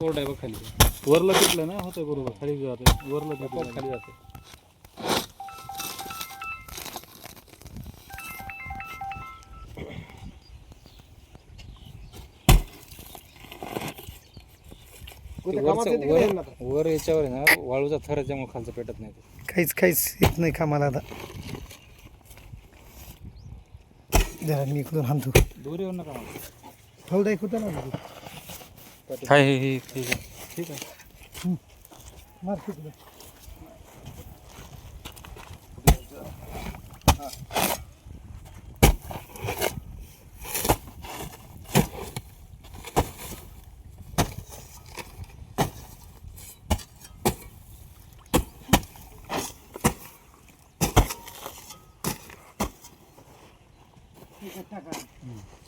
कोरड आहे बघ खाली. वरला तिथलं ना होतं बरोबर. खाली जाते वरला तिथलं खाली जाते. वर याच्यावर आहे ना वाळूचा थर त्यामुळे खालचं पेटत नाही. काहीच येत नाही कामाला आता. जरा मी इकडून हाणतो. दूर येऊ नका मला. थोडा एक होता ना हाय हे ठीक आहे ठीक आहे. मार तिकडे.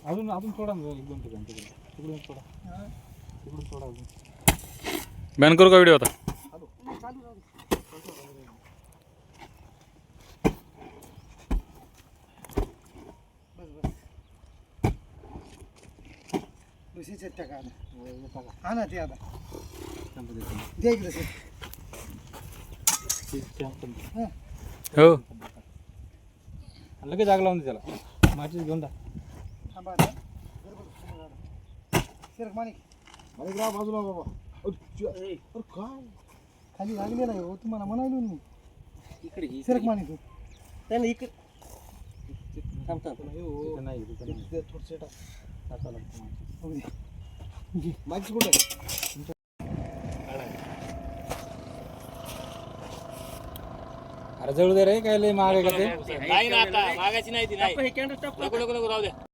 अजून अजून थोडा एक दोन ठिकाण तिकडून थोडा तिकडून थोडा अजून. बॅन करू का व्हिडिओ आता? हा ना ते आता द्या इकडे सर. हो लगेच आग लावून दे त्याला. माचीस घेऊन जा. थांबा आता. सर माणिक बाजूला बाबा. अरे काय खाली लागलेला आहे हो तुम्हाला म्हणालो मी. इकडे सर माणिक त्याला इकडे नाही माहिती कुठे अरे जळू दे रे काय लय महाग आहे का ते. नाही ना आता मागायची नाही ती नाही. नको नको नको राहू द्या.